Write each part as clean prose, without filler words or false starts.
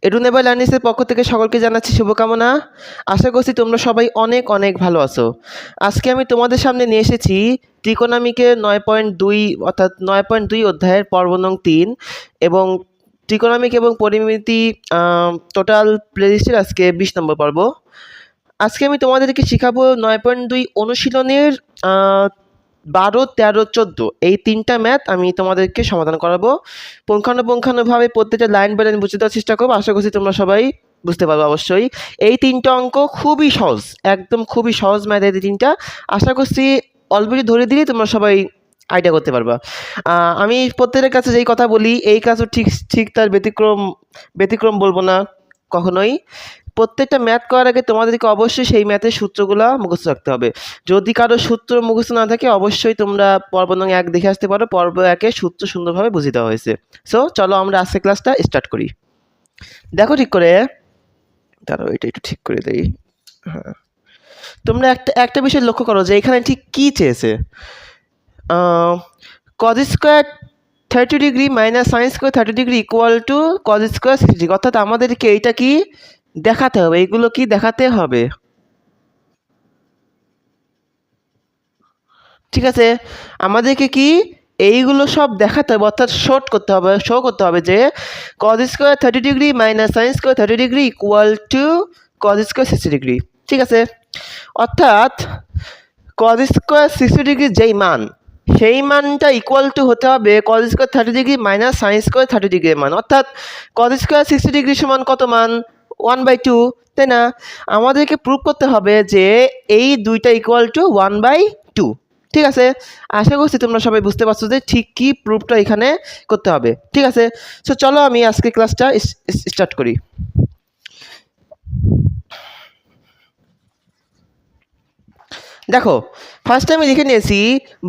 এডুনেবল লার্নিংসের পক্ষ থেকে সকলকে জানাচ্ছি শুভকামনা। আশা করছি তোমরা সবাই অনেক অনেক ভালো আছো। আজকে আমি তোমাদের সামনে নিয়ে এসেছি ত্রিকোণমিতির 9.2 অর্থাৎ 9.2 অধ্যায়ের পর্ব নং 3 এবং ত্রিকোণমিতি এবং পরিমিতি টোটাল প্লেলিস্টের আজকে 20 নম্বর পর্ব। আজকে আমি তোমাদেরকে শেখাবো 9.2 অনুশীলনের 12, 13, 14 এই 3টা ম্যাথ আমি তোমাদেরকে সমাধান করাবো। পুঙ্খানুপুঙ্খানুভাবে প্রত্যেকটা লাইন বাই লাইন বুঝতে দেওয়ার চেষ্টা করবো। আশা করছি তোমরা সবাই বুঝতে পারবে অবশ্যই। এই 3টা অঙ্ক খুবই সহজ, একদম খুবই সহজ ম্যাথ এই 3টা। আশা করছি অলরেডি ধরে দিলেই তোমরা সবাই আইডিয়া করতে পারবা। আমি প্রত্যেকের কাছে যেই কথা বলি এই কাজও ঠিক ঠিক তার ব্যতিক্রম বলবো না কখনোই। প্রত্যেকটা ম্যাথ করার আগে তোমাদেরকে অবশ্যই সেই ম্যাথের সূত্রগুলো মুখস্থ রাখতে হবে। যদি কারো সূত্র মুখস্থ না থাকে অবশ্যই তোমরা পর্ব নং 1 দেখে আসতে পারো। পর্ব 1-এ সূত্র সুন্দরভাবে বুঝিয়ে দেওয়া হয়েছে। সো চলো আমরা আজকে ক্লাসটা স্টার্ট করি। দেখো ঠিক করে, দাঁড়াও এটা একটু ঠিক করে দেই। হ্যাঁ, তোমরা একটা বিষয় লক্ষ্য করো যে এখানে ঠিক কী চেয়েছে। cos square 30 degree minus sine square 30 degree equal to cos square 60 degree, অর্থাৎ আমাদেরকে এইটা কি দেখাতে হবে, এইগুলো কি দেখাতে হবে। ঠিক আছে, আমাদেরকে কি এইগুলো সব দেখাতে হবে, অর্থাৎ শো করতে হবে যে cos square 30 degree minus sine square 30 degree equal to cos square 60 degree. ঠিক আছে, অর্থাৎ cos স্কোয়ার 60 ডিগ্রি যেই মান সেই মানটা ইকুয়াল টু হতে হবে cos square 30 degree minus sine square 30 ডিগ্রির মান, অর্থাৎ cos স্কোয়ার 60 ডিগ্রি সমান কত মান 1/2, তাই না? আমাদেরকে প্রুভ করতে হবে যে এই দুইটা ইকুয়াল টু 1/2। ঠিক আছে, আশা করছি তোমরা সবাই বুঝতে পারছো যে ঠিক কি প্রুফটা এখানে করতে হবে। ঠিক আছে, সো চলো আমি আজকে ক্লাসটা স্টার্ট করি। দেখো ফার্স্টে আমি লিখে নিয়েছি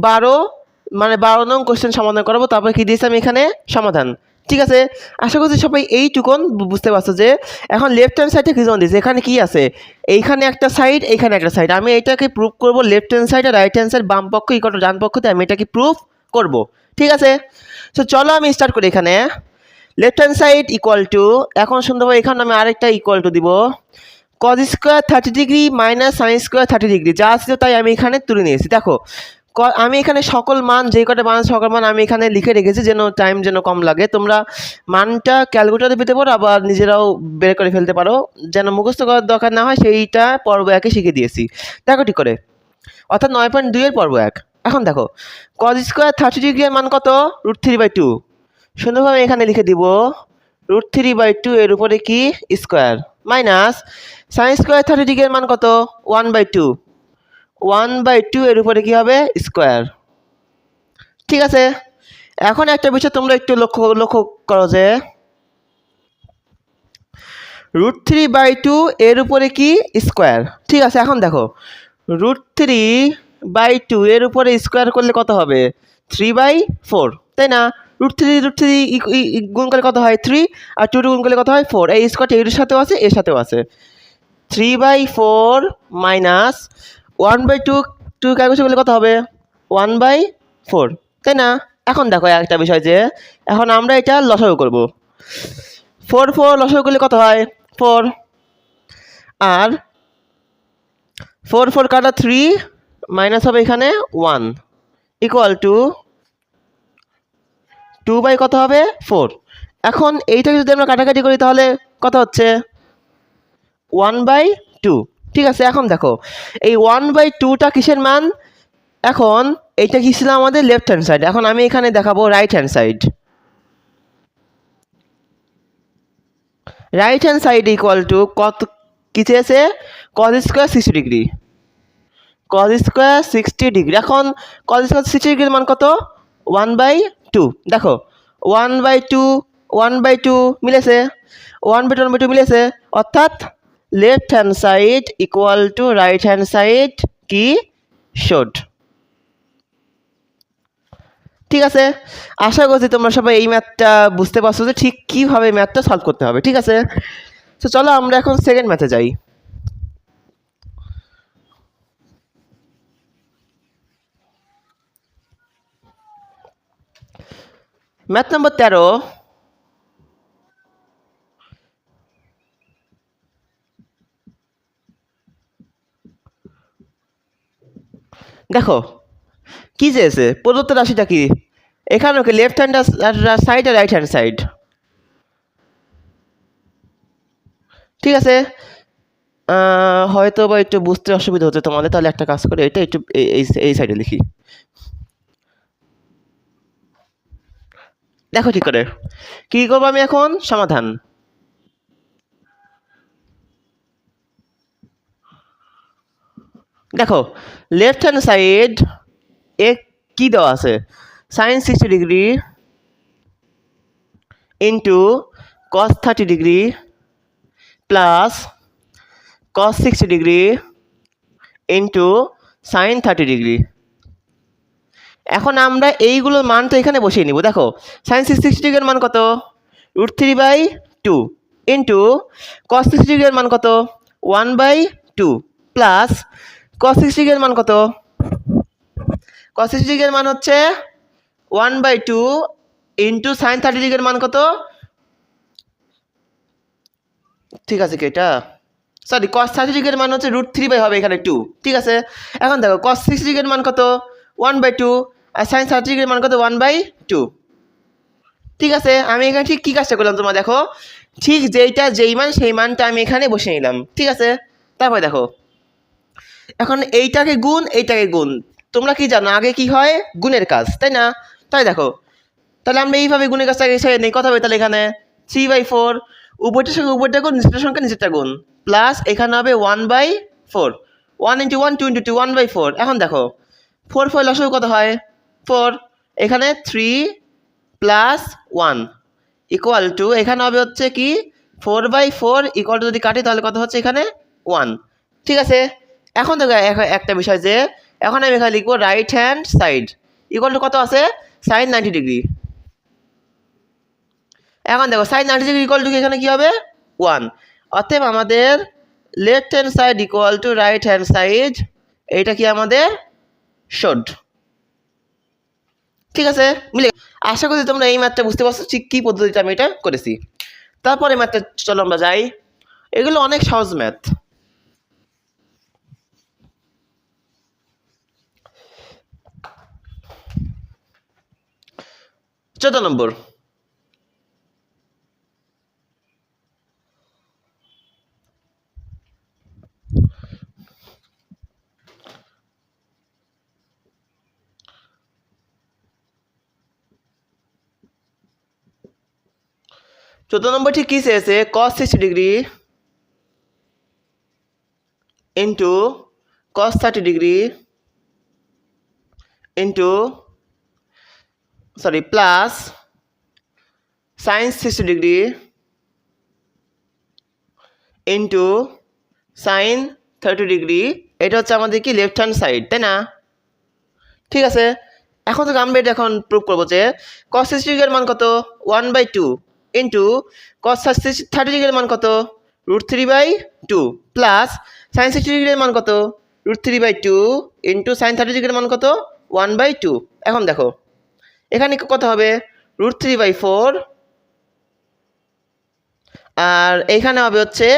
12 নং কোশ্চেন সমাধান করাবো, তারপর কি দিয়েছি আমি এখানে সমাধান। ঠিক আছে, আশা করছি সবাই এইটুকুন বুঝতে পারছো যে এখন লেফট হ্যান্ড সাইডে কি জন দিয়েছে, এখানে কি আছে, এইখানে একটা সাইড এইখানে একটা সাইড। আমি এটাকে প্রুভ করবো লেফট হ্যান্ড সাইড আর রাইট হ্যান্ড সাইড বাম পক্ষ ইকুয়াল টু ডান পক্ষতে আমি এটাকে প্রুভ করব। ঠিক আছে, তো চলো আমি স্টার্ট করি। এখানে left hand side equal to, এখন সুন্দরভাবে এখানে আমি আরেকটা ইকুয়াল টু দিব cos square 30 degree minus sine square 30 degree, যা ছিল তাই আমি এখানে তুলে নিয়েছি। দেখো আমি এখানে সকল মান যেই কটা মান সকল মান আমি এখানে লিখে রেখেছি যেন টাইম যেন কম লাগে। তোমরা মানটা ক্যালকুলেটরে পেতে পারো, আবার নিজেরাও বের করে ফেলতে পারো, যেন মুখস্থ করার দরকার না হয় সেইটা পর্ব 1-এ শিখে দিয়েছি। দেখো ঠিক করে, অর্থাৎ 9.2 এর পর্ব 1। এখন দেখো cos স্কোয়ার 30 ডিগ্রি এর মান কত, √3/2। সুন্দরভাবে এখানে লিখে দিব √3/2 এর উপরে কি square minus sine square 30 degree এর মান কত 1/2। 1/2 এর উপরে কি হবে স্কোয়ার। ঠিক আছে, এখন একটা বিষয় তোমরা একটু লক্ষ্য করো যে √3/2 এর উপরে কি স্কোয়ার। ঠিক আছে, এখন দেখো √3/2 এর উপরে স্কোয়ার করলে কত হবে 3/4, তাই না? √3 গুণ করলে কত হয় 3, আর 2 গুণ করলে কত হয় 4। এই স্কোয়ারটা এর সাথেও আছে এর সাথেও আছে। 3/4 মাইনাস 1/2 ক্যালকুলেশন করলে কত হবে 1/4, তাই না? এখন দেখো একটা বিষয় যে এখন আমরা এটা লসাগু করব। 4 লসাগু করলে কত হয় 4, আর 4 কাটা 3 মাইনাস হবে এখানে 1 ইকুয়াল টু 2 কত হবে 4। এখন এইটাকে যদি আমরা কাটাকাটি করি তাহলে কত হচ্ছে 1/2। ঠিক আছে, এখন দেখো এই 1/2টা কিসের মান, এখন এইটা কি ছিল আমাদের লেফট হ্যান্ড সাইড, এখন আমি এখানে দেখাবো right hand side. Right hand side equal to কত কি চেয়েছে cos square 60 degree. cos square 60 degree, এখন cos স্কোয়ার 60 ডিগ্রির মান কত 1/2। দেখো 1/2 মিলেছে, 1/2 মিলেছে, অর্থাৎ left hand side equal to right hand side কি শোড। ঠিক আছে, আশা করছি তোমরা সবাই এই ম্যাথটা বুঝতে পারছো যে ঠিক কীভাবে ম্যাথটা সলভ করতে হবে। ঠিক আছে, তো চলো আমরা এখন সেকেন্ড ম্যাথে যাই। ম্যাথ নম্বর 13। দেখো কি চেয়েছে, প্রদত্ত রাশিটা কি, এখানেও কি লেফট হ্যান্ড সাইড আর রাইট হ্যান্ড সাইড। ঠিক আছে, হয়তো বা একটু বুঝতে অসুবিধা হচ্ছে তোমাদের, তাহলে একটা কাজ করে এটা একটু এই সাইডে লিখি। দেখো ঠিক করে কি করবো আমি এখন, সমাধান। দেখো লেফট হ্যান্ড সাইড এ কি দেওয়া আছে, sine 60 degree into cos 30 degree plus cos 60 degree into sine 30 degree. এখন আমরা এইগুলোর মান তো এখানে বসিয়ে নিব। দেখো সাইন 60 ডিগ্রির মান কত, √3/2 ইন্টু কস 60 ডিগ্রির মান কত, 1/2 প্লাস কস 60 ডিগ্রির মান কত, কস 60 ডিগ্রির মান হচ্ছে 1/2 ইন্টু সাইন 30 ডিগ্রির মান কত, ঠিক আছে কি এটা, সরি কস 30 ডিগ্রির মান হচ্ছে √3 হবে এখানে 2। ঠিক আছে, এখন দেখো কস 60 ডিগ্রির মান কত 1/2 আর সাইন 30 ডিগ্রির মান কত 1/2। ঠিক আছে, আমি এখানে ঠিক কী কাজটা করলাম তোমরা দেখো, ঠিক যেই মান সেই মানটা আমি এখানে বসে নিলাম। ঠিক আছে, তারপরে দেখো এখন এইটাকে গুণ, তোমরা কি জানো আগে কি হয়, গুণের কাজ, তাই না? তাই দেখো তাহলে আমরা এইভাবে গুণের কাজটাকে সেরে নেই, কথা হবে তাহলে এখানে 3/4, উপরটার সঙ্গে উপরটা গুণ, নিচেরটার সঙ্গে নিচেরটা গুণ, প্লাস এখানে হবে 1/4, 1 × 1 2 × 2 1/4। এখন দেখো 4 লসাগু কত হয় 4, এখানে 3 প্লাস 1 ইকুয়াল টু, এখানে হবে হচ্ছে কি 4/4 ইকুয়াল টু, যদি কাটি তাহলে কত হচ্ছে এখানে 1। ঠিক আছে, এখন দেখো একটা বিষয় যে এখন আমি এখানে লিখবো right hand side equal to কত আছে, সাইন 90 ডিগ্রি। এখন দেখো সাইন 90 ডিগ্রি ইকুয়াল টু এখানে কি হবে 1, অতএব আমাদের left hand side equal to right hand side, এইটা কি আমাদের শোড। ঠিক আছে, মিলে আশা করি তোমরা এই ম্যাথটা বুঝতে পারছো ঠিক কী পদ্ধতিতে আমি এটা করেছি। তারপরে ম্যাথটা চলো আমরা যাই, এগুলো অনেক সহজ ম্যাথ। 14 নম্বর, ঠিক কী চেয়েছে, cos 60 degree into cos 30 degree into plus sign 60 degree into sine 30 degree. এটা হচ্ছে আমাদের কি লেফট হ্যান্ড সাইড, তাই না? ঠিক আছে, এখন থেকে আমরা এটা এখন প্রুভ করবো যে cos 60 ডিগ্রির মান কত 1/2 ইন্টু cos 30 ডিগ্রির মান কত √3/2 প্লাস সাইন 60 ডিগ্রির মান কত √3/2 ইন্টু সাইন 30 ডিগ্রির মান কত 1/2। এখন দেখো এখানে কত হবে √3/4 আর এইখানে হবে হচ্ছে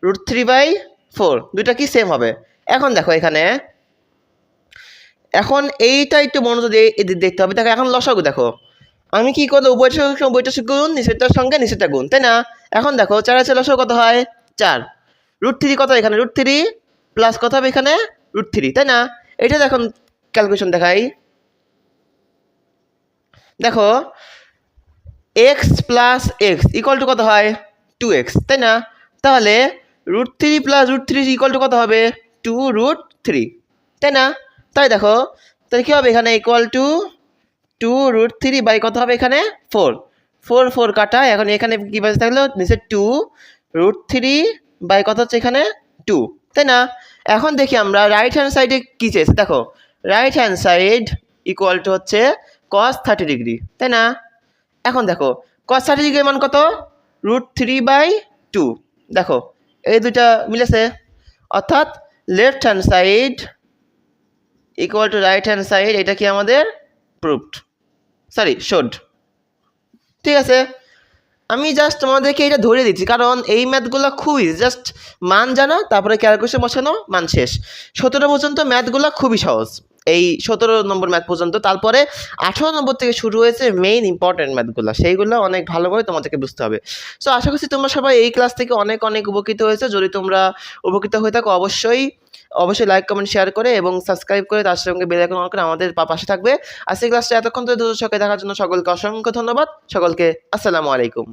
√3/4, দুইটা কি সেম হবে। এখন দেখো এখানে এখন এইটা একটু মনোযোগ দিয়ে দেখতে হবে। দেখো এখন লসাগু দেখো আমি কি করবো, উভয়টার সঙ্গে গুণ, নিচেরটার সঙ্গে নিচেরটা গুণ, তাই না? এখন দেখো 4 আছে লসাগু কত হয় 4, √3 কত এখানে √3 প্লাস কত হবে এখানে √3, তাই না? এটা দেখুন ক্যালকুলেশন দেখাই, দেখো x plus x equal to কত হয় 2x, তাই না? তাহলে √3 প্লাস √3 ইকুয়াল টু কত হবে 2√3, তাই না? তাই দেখো তাহলে কী হবে এখানে ইকুয়াল টু 2√3 বাই কত হবে এখানে 4 কাটা, এখন এখানে কী বাজে থাকলো নিচে 2√3 বাই কত হচ্ছে এখানে 2, তাই না? এখন দেখি আমরা রাইট হ্যান্ড সাইডে কী চেয়েছি, দেখো right hand side equal to হচ্ছে cos 30 ডিগ্রি, তাই না? এখন দেখো cos 30 ডিগ্রির মান কত √3/2, দেখো এই দুইটা মিলেছে, অর্থাৎ left hand side equal to right hand side, এটা কি আমাদের প্রুভড, শোড। ঠিক আছে, আমি জাস্ট তোমাদেরকে এটা ধরে দিচ্ছি কারণ এই ম্যাথগুলো খুবই জাস্ট মান জানা, তারপরে ক্যালকুলেশন বসানো, মান শেষ। 17 পর্যন্ত ম্যাথগুলো খুবই সহজ, এই 17 নম্বর ম্যাথ পর্যন্ত। তারপরে 18 নম্বর থেকে শুরু হয়েছে মেইন ইম্পর্টেন্ট ম্যাথগুলো, সেইগুলো অনেক ভালোভাবে তোমাদেরকে বুঝতে হবে। সো আশা করছি তোমরা সবাই এই ক্লাস থেকে অনেক অনেক উপকৃত হয়েছে। যদি তোমরা উপকৃত হয়ে থাকো অবশ্যই লাইক কমেন্ট শেয়ার করে এবং সাবস্ক্রাইব করে তার সঙ্গে বেল আইকন অন করে আমাদের পাশে থাকবে। আজকের ক্লাসটা এতক্ষণ ধরে ধৈর্য সহকারে দেখার জন্য সকলকে অসংখ্য ধন্যবাদ। সকলকে আসসালামু আলাইকুম।